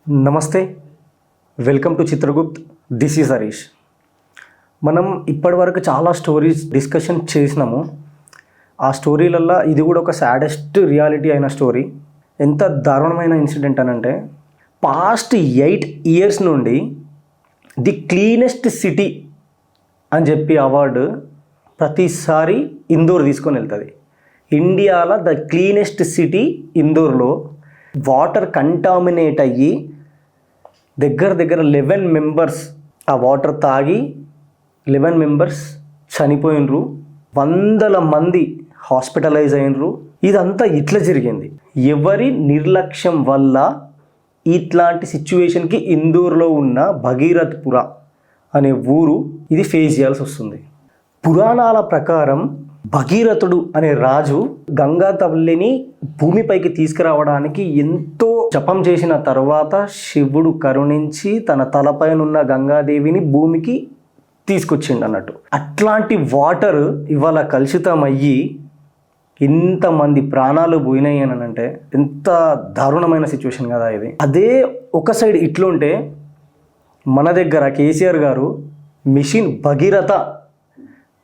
నమస్తే, welcome to Chitragupt. This is Harish. మనం ఇప్పటివరకు చాలా స్టోరీస్ డిస్కషన్ చేసినాము. ఆ స్టోరీలల్లో ఇది కూడా ఒక సాడెస్ట్ రియాలిటీ అయిన స్టోరీ. ఎంత దారుణమైన ఇన్సిడెంట్ అనంటే, పాస్ట్ 8 years నుండి ది క్లీనెస్ట్ సిటీ అని చెప్పి అవార్డు ప్రతిసారి ఇందోర్ తీసుకొని వెళ్తుంది. ఇండియాలో ద క్లీనెస్ట్ సిటీ ఇందోర్లో వాటర్ కంటామినేట్ అయ్యి దగ్గర 11 మెంబర్స్ ఆ వాటర్ తాగి 11 మెంబర్స్ చనిపోయినరు, వందల మంది హాస్పిటలైజ్ అయినరు. ఇదంతా ఇట్లా జరిగింది. ఎవరి నిర్లక్ష్యం వల్ల ఇట్లాంటి సిచ్యువేషన్కి ఇందోర్లో ఉన్న భగీరథ్పుర అనే ఊరు ఇది ఫేస్ చేయాల్సి వస్తుంది. పురాణాల ప్రకారం భగీరథుడు అనే రాజు గంగా తల్లిని భూమిపైకి తీసుకురావడానికి ఎంతో జపం చేసిన తర్వాత శివుడు కరుణించి తన తలపైనున్న గంగాదేవిని భూమికి తీసుకొచ్చిండు అన్నట్టు. అట్లాంటి వాటర్ ఇవాళ కలుషితమయ్యి ఇంతమంది ప్రాణాలు పోయినాయి అని అంటే ఎంత దారుణమైన సిచ్యువేషన్ కదా ఇది. అదే ఒక సైడ్ ఇట్లుంటే మన దగ్గర కేసీఆర్ గారు మిషన్ భగీరథ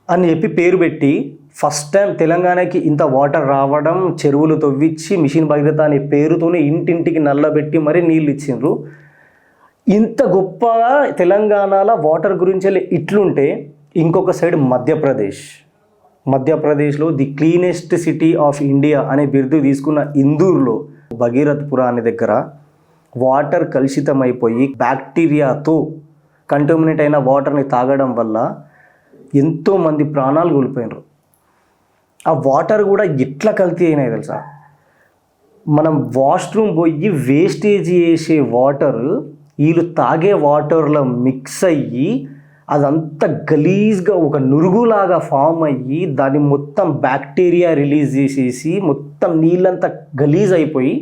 అని చెప్పి పేరు పెట్టి ఫస్ట్ టైం తెలంగాణకి ఇంత వాటర్ రావడం, చెరువులు తవ్వించి మిషన్ భగీరథ అనే పేరుతోనే ఇంటింటికి నల్లబెట్టి మరీ నీళ్ళు ఇచ్చిండ్రు. ఇంత గొప్పగా తెలంగాణలో వాటర్ గురించి ఇట్లుంటే ఇంకొక సైడ్ మధ్యప్రదేశ్లో the cleanest city of India అనే బిరుదు తీసుకున్న ఇందూర్లో భగీరథ్పుర అనే దగ్గర వాటర్ కలుషితమైపోయి బ్యాక్టీరియాతో కంటామినేట్ అయిన వాటర్ని తాగడం వల్ల ఎంతోమంది ప్రాణాలు కోల్పోయినారు. ఆ వాటర్ కూడా ఎట్లా కల్తీ అయినాయి తెలుసా? మనం వాష్రూమ్ పోయి వేస్టేజ్ చేసే వాటర్ వీళ్ళు తాగే వాటర్లో మిక్స్ అయ్యి అదంతా గలీజ్గా ఒక నురుగులాగా ఫామ్ అయ్యి దాన్ని మొత్తం బ్యాక్టీరియా రిలీజ్ చేసేసి మొత్తం నీళ్ళంతా గలీజ్ అయిపోయి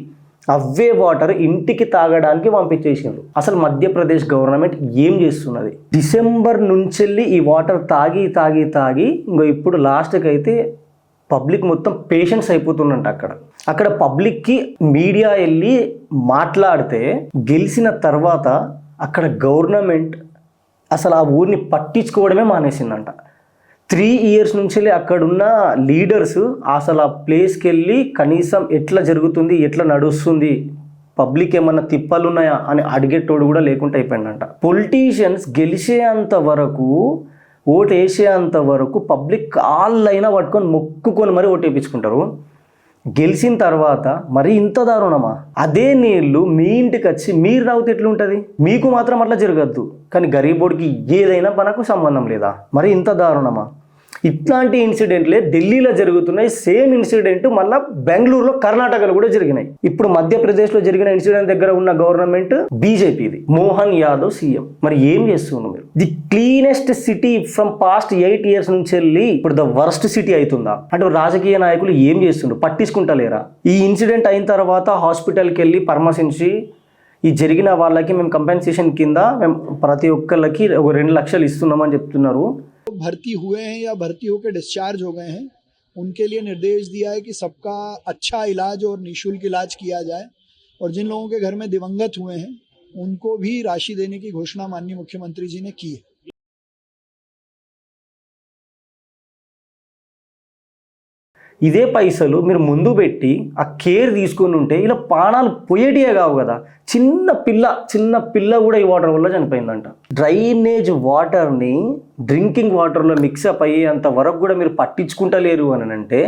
అవే వాటర్ ఇంటికి తాగడానికి పంపించేసిండ్రు. అసలు మధ్యప్రదేశ్ గవర్నమెంట్ ఏం చేస్తున్నది? డిసెంబర్ నుంచి ఈ వాటర్ తాగి ఇంకో ఇప్పుడు లాస్ట్కి అయితే పబ్లిక్ మొత్తం పేషెంట్స్ అయిపోతుందంట. అక్కడ పబ్లిక్కి మీడియా వెళ్ళి మాట్లాడితే గెలిచిన తర్వాత అక్కడ గవర్నమెంట్ అసలు ఆ ఊరిని పట్టించుకోవడమే మానేసిందంట. 3 years నుంచి అక్కడున్న లీడర్స్ అసలు ఆ ప్లేస్కి వెళ్ళి కనీసం ఎట్లా జరుగుతుంది, ఎట్లా నడుస్తుంది, పబ్లిక్ ఏమన్నా తిప్పలు ఉన్నాయా అని అడిగేటోడు కూడా లేకుండా అయిపోయిందంట. పొలిటీషియన్స్ గెలిచేంత వరకు, ఓటు వేసేంత వరకు పబ్లిక్ కాళ్ళైనా పట్టుకొని మొక్కుకొని మరీ ఓటు వేయించుకుంటారు. గెలిచిన తర్వాత మరి ఇంత దారుణమా? అదే నీళ్ళు మీ ఇంటికి వచ్చి మీరు తాగితే ఎట్లుంటుంది? మీకు మాత్రం అట్లా జరగద్దు, కానీ గరీబోడికి ఏదైనా మనకు సంబంధం లేదా? మరి ఇంత దారుణమా? ఇట్లాంటి ఇన్సిడెంట్లే ఢిల్లీలో జరుగుతున్నాయి. సేమ్ ఇన్సిడెంట్ మళ్ళీ బెంగళూరులో, కర్ణాటకలో కూడా జరిగినాయి. ఇప్పుడు మధ్యప్రదేశ్లో జరిగిన ఇన్సిడెంట్ దగ్గర ఉన్న గవర్నమెంట్ బీజేపీది, మోహన్ యాదవ్ సీఎం. మరి ఏం చేస్తున్నారు మీరు? The cleanest city from past 8 years నుంచి వెళ్ళి ఇప్పుడు ద వర్స్ట్ సిటీ అవుతుందా? అంటే రాజకీయ నాయకులు ఏం చేస్తుండ్రు? పట్టించుకుంటలేరా? ఈ ఇన్సిడెంట్ అయిన తర్వాత హాస్పిటల్కి వెళ్ళి పరామర్శించి ఈ జరిగిన వాళ్ళకి మేము కంపెన్సేషన్ కింద మేము ప్రతి ఒక్కళ్ళకి 2 లక్షలు ఇస్తున్నామని చెప్తున్నారు. भर्ती हुए हैं या भर्ती होकर डिस्चार्ज हो गए हैं, उनके लिए निर्देश दिया है कि सबका अच्छा इलाज और निःशुल्क इलाज किया जाए, और जिन लोगों के घर में दिवंगत हुए हैं उनको भी राशि देने की घोषणा माननीय मुख्यमंत्री जी ने की है. ఇదే పైసలు మీరు ముందు పెట్టి ఆ కేర్ తీసుకొని ఉంటే ఇలా ప్రాణాలు పోయేటివే కావు కదా. చిన్న పిల్ల కూడా ఈ వాటర్ వల్ల చనిపోయిందంట. డ్రైనేజ్ వాటర్ని డ్రింకింగ్ వాటర్లో మిక్సప్ అయ్యేంత వరకు కూడా మీరు పట్టించుకుంటలేరు అని అంటే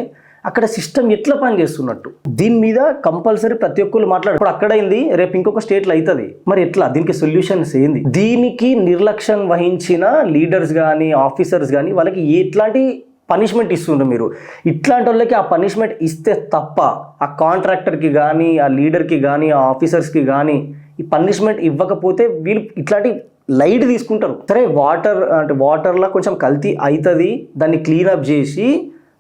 అక్కడ సిస్టమ్ ఎట్లా పనిచేస్తున్నట్టు? దీని మీద కంపల్సరీ ప్రతి ఒక్కరు మాట్లాడు. ఇప్పుడు అక్కడైంది, రేపు ఇంకొక స్టేట్లో అవుతుంది. మరి ఎట్లా? దీనికి సొల్యూషన్స్ ఏంది? దీనికి నిర్లక్ష్యం వహించిన లీడర్స్ కానీ ఆఫీసర్స్ కానీ వాళ్ళకి ఎట్లాంటి పనిష్మెంట్ ఇస్తుండ్రు మీరు? ఇట్లాంటి వాళ్ళకి ఆ పనిష్మెంట్ ఇస్తే తప్ప ఆ కాంట్రాక్టర్కి కానీ, ఆ లీడర్కి కానీ, ఆ ఆఫీసర్స్కి కానీ ఈ పనిష్మెంట్ ఇవ్వకపోతే వీళ్ళు ఇట్లాంటి లైట్ తీసుకుంటారు. సరే, వాటర్లో కొంచెం కల్తీ అవుతుంది, దాన్ని క్లీనప్ చేసి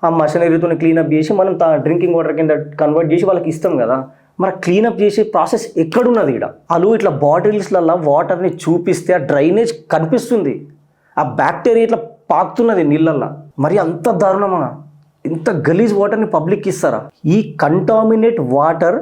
ఆ మషనరీతో క్లీనప్ చేసి మనం డ్రింకింగ్ వాటర్ కింద కన్వర్ట్ చేసి వాళ్ళకి ఇస్తాం కదా. మరి క్లీనప్ చేసే ప్రాసెస్ ఎక్కడున్నది? ఇక్కడ వాళ్ళు ఇట్లా బాటిల్స్లలో వాటర్ని చూపిస్తే ఆ డ్రైనేజ్ కనిపిస్తుంది, ఆ బ్యాక్టీరియా ఇట్లా పాకుతున్నది నీళ్ళల్లో. మరి అంత దారుణమా? ఇంత గలీజ్ వాటర్ని పబ్లిక్కి ఇస్తారా? ఈ కంటామినేట్ వాటర్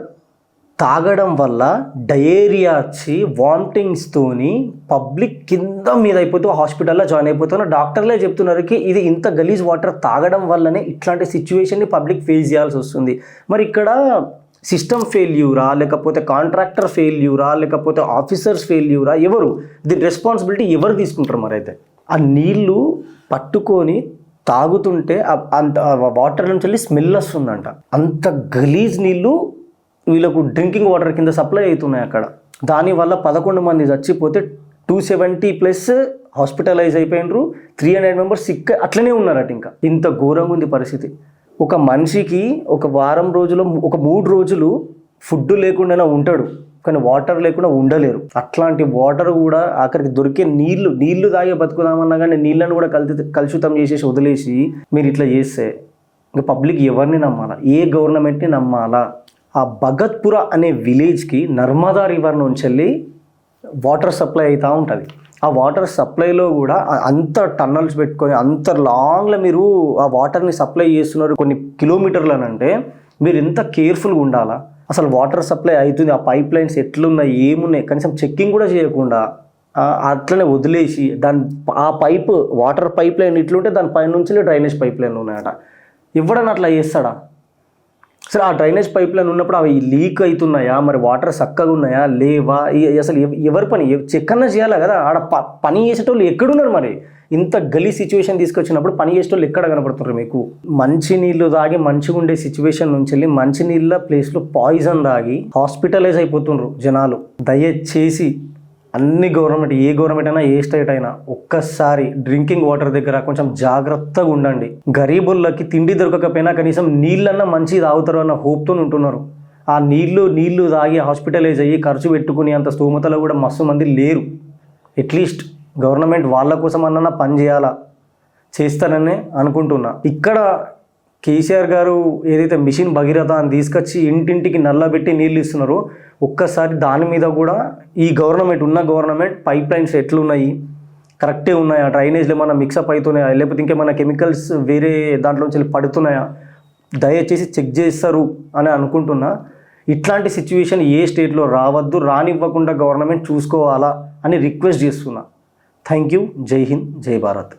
తాగడం వల్ల డయేరియా వచ్చి వామిటింగ్స్తోని పబ్లిక్ కింద మీద అయిపోతూ హాస్పిటల్లో జాయిన్ అయిపోతున్న డాక్టర్లే చెప్తున్నారు కి ఇది ఇంత గలీజ్ వాటర్ తాగడం వల్లనే ఇట్లాంటి సిచ్యువేషన్ని పబ్లిక్ ఫేస్ చేయాల్సి వస్తుంది. మరి ఇక్కడ సిస్టమ్ ఫెయిల్యూరా, లేకపోతే కాంట్రాక్టర్ ఫెయిల్యూరా, లేకపోతే ఆఫీసర్స్ ఫెయిల్యూరా, ఎవరు దీని రెస్పాన్సిబిలిటీ ఎవరు తీసుకుంటారు? మరి అయితే ఆ నీళ్ళు పట్టుకొని తాగుతుంటే అంత వాటర్ నుంచి వెళ్ళి స్మెల్ వస్తుందంట. అంత గలీజ్ నీళ్ళు వీళ్ళకు డ్రింకింగ్ వాటర్ కింద సప్లై అవుతున్నాయి అక్కడ. దానివల్ల 11 మంది చచ్చిపోతే 270+ హాస్పిటలైజ్ అయిపోయినరు, 300 మెంబర్స్ సిక్ అట్లనే ఉన్నారట. ఇంకా ఇంత ఘోరంగా ఉంది పరిస్థితి. ఒక మనిషికి ఒక వారం రోజులు, ఒక 3 రోజులు ఫుడ్ లేకుండానే ఉంటాడు, కానీ వాటర్ లేకుండా ఉండలేరు. అట్లాంటి వాటర్ కూడా ఆఖరికి దొరికే నీళ్లు తాగే బతుకుదామన్నా కానీ నీళ్ళను కూడా కలుషితం చేసేసి వదిలేసి మీరు ఇట్లా చేస్తే ఇంకా పబ్లిక్ ఎవరిని నమ్మాలా? ఏ గవర్నమెంట్ని నమ్మాలా? ఆ భగత్పుర అనే విలేజ్కి నర్మదా రివర్ నుంచి వెళ్ళి వాటర్ సప్లై అవుతూ ఉంటుంది. ఆ వాటర్ సప్లైలో కూడా అంత టన్నల్స్ పెట్టుకొని అంత లాంగ్లో మీరు ఆ వాటర్ని సప్లై చేస్తున్నారు కొన్ని కిలోమీటర్లనంటే మీరు ఎంత కేర్ఫుల్గా ఉండాలా? అసలు వాటర్ సప్లై అవుతుంది, ఆ పైప్ లైన్స్ ఎట్లున్నాయి, ఏమున్నాయి, కనీసం చెక్కింగ్ కూడా చేయకుండా అట్లనే వదిలేసి ఆ వాటర్ పైప్ లైన్ ఇట్లుంటే దాని పైన నుంచి డ్రైనేజ్ పైప్ లైన్లు ఉన్నాయట. ఎవడన్నా అట్లా చేస్తాడా? సరే, ఆ డ్రైనేజ్ పైప్ లైన్ ఉన్నప్పుడు అవి లీక్ అవుతున్నాయా, మరి వాటర్ చక్కగా ఉన్నాయా లేవా, అసలు ఎవరి పని చెక్కన్నా చేయాలి కదా. ఆడ పని చేసేటోళ్ళు ఎక్కడున్నారు? మరి ఇంత గలీ సిచ్యువేషన్ తీసుకొచ్చినప్పుడు పని చేసేటోళ్ళు ఎక్కడ కనపడుతున్నారు మీకు? మంచినీళ్ళు తాగి మంచిగా ఉండే సిచ్యువేషన్ నుంచి వెళ్ళి మంచినీళ్ళ ప్లేస్లో పాయిజన్ తాగి హాస్పిటలైజ్ అయిపోతున్నారు జనాలు. దయచేసి అన్ని గవర్నమెంట్, ఏ గవర్నమెంట్ అయినా, ఏ స్టేట్ అయినా ఒక్కసారి డ్రింకింగ్ వాటర్ దగ్గర కొంచెం జాగ్రత్తగా ఉండండి. గరీబులకి తిండి దొరకకపోయినా కనీసం నీళ్ళన్నా మంచి తాగుతారు అన్న హోప్తో ఉంటున్నారు. ఆ నీళ్లు తాగి హాస్పిటలైజ్ అయ్యి ఖర్చు పెట్టుకుని అంత స్తోమతలో కూడా మస్తు మంది లేరు. అట్లీస్ట్ గవర్నమెంట్ వాళ్ళ కోసం అన్న పని చేయాలా, చేస్తారనే అనుకుంటున్నా. ఇక్కడ కేసీఆర్ గారు ఏదైతే మిషన్ భగీరథ అని తీసుకొచ్చి ఇంటింటికి నల్లబెట్టి నీళ్ళు ఇస్తున్నారో ఒక్కసారి దాని మీద కూడా ఈ గవర్నమెంట్ పైప్ లైన్స్ ఎట్లున్నాయి, కరెక్టే ఉన్నాయా, డ్రైనేజ్లు ఏమైనా మిక్సప్ అవుతున్నాయా, లేకపోతే ఇంకేమైనా కెమికల్స్ వేరే దాంట్లో నుంచి పడుతున్నాయా, దయచేసి చెక్ చేస్తారు అని అనుకుంటున్నా. ఇట్లాంటి సిచ్యువేషన్ ఏ స్టేట్లో రావద్దు, రానివ్వకుండా గవర్నమెంట్ చూసుకోవాలా అని రిక్వెస్ట్ చేస్తున్నా. Thank you. జై హింద్, జై భారత్.